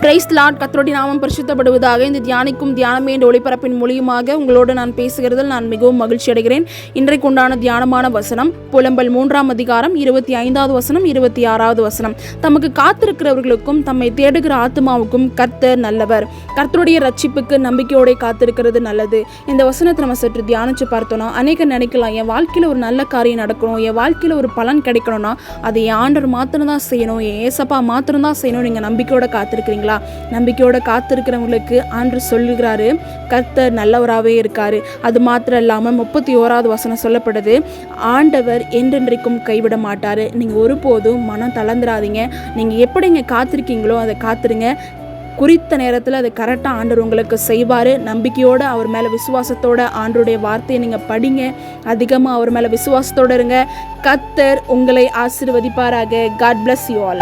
Price Lord. கர்த்தருடைய நாமம் பரிசுத்தப்படுவதாக. இந்த தியானிக்கும் தியானமே என்ற ஒளிபரப்பின் மூலியமாக உங்களோடு நான் பேசுகிறதில் நான் மிகவும் மகிழ்ச்சி அடைகிறேன். இன்றைக்கு உண்டான தியானமான வசனம் புலம்பல் 3ஆம் அதிகாரம் 25வது வசனம் 26வது வசனம். தமக்கு காத்திருக்கிறவர்களுக்கும் தம்மை தேடுகிற ஆத்மாவுக்கும் கர்த்தர் நல்லவர். கர்த்தருடைய ரட்சிப்புக்கு நம்பிக்கையோட காத்திருக்கிறது நல்லது. இந்த வசனத்தை நம்ம சற்று தியானிச்சு பார்த்தோம்னா அநேக நினைக்கலாம், என் வாழ்க்கையில் ஒரு நல்ல காரியம் நடக்கணும், என் வாழ்க்கையில் ஒரு பலன் கிடைக்கணும்னா அதை என் ஆண்டவர் மாத்திரம் தான் செய்யணும், என் ஏசப்பா மாத்திரம் தான் செய்யணும். நீங்கள் நம்பிக்கையோட காத்திருக்கிறீங்களா? நம்பிக்கையோட காத்திருக்கிறவங்களுக்கு ஆண்டவர் சொல்லுகிறாரு, கர்த்தர் நல்லவராகவே இருக்காரு. அது மாத்திரம் இல்லாமல் 31வது வசனம் சொல்லப்படுது, ஆண்டவர் என்றென்றைக்கும் கைவிட மாட்டாரு. நீங்கள் ஒருபோதும் மனம் தளர்ந்துடாதீங்க. நீங்கள் எப்படிங்க காத்திருக்கீங்களோ அதை காத்துருங்க. குறித்த நேரத்தில் அதை கரெக்டாக ஆண்டவர் உங்களுக்கு செய்வார். நம்பிக்கையோடு அவர் மேலே விசுவாசத்தோட ஆண்டருடைய வார்த்தையை நீங்கள் படிங்க. அதிகமாக அவர் மேலே விசுவாசத்தோடு இருங்க. கர்த்தர் உங்களை ஆசீர்வதிப்பாராக. God bless you all.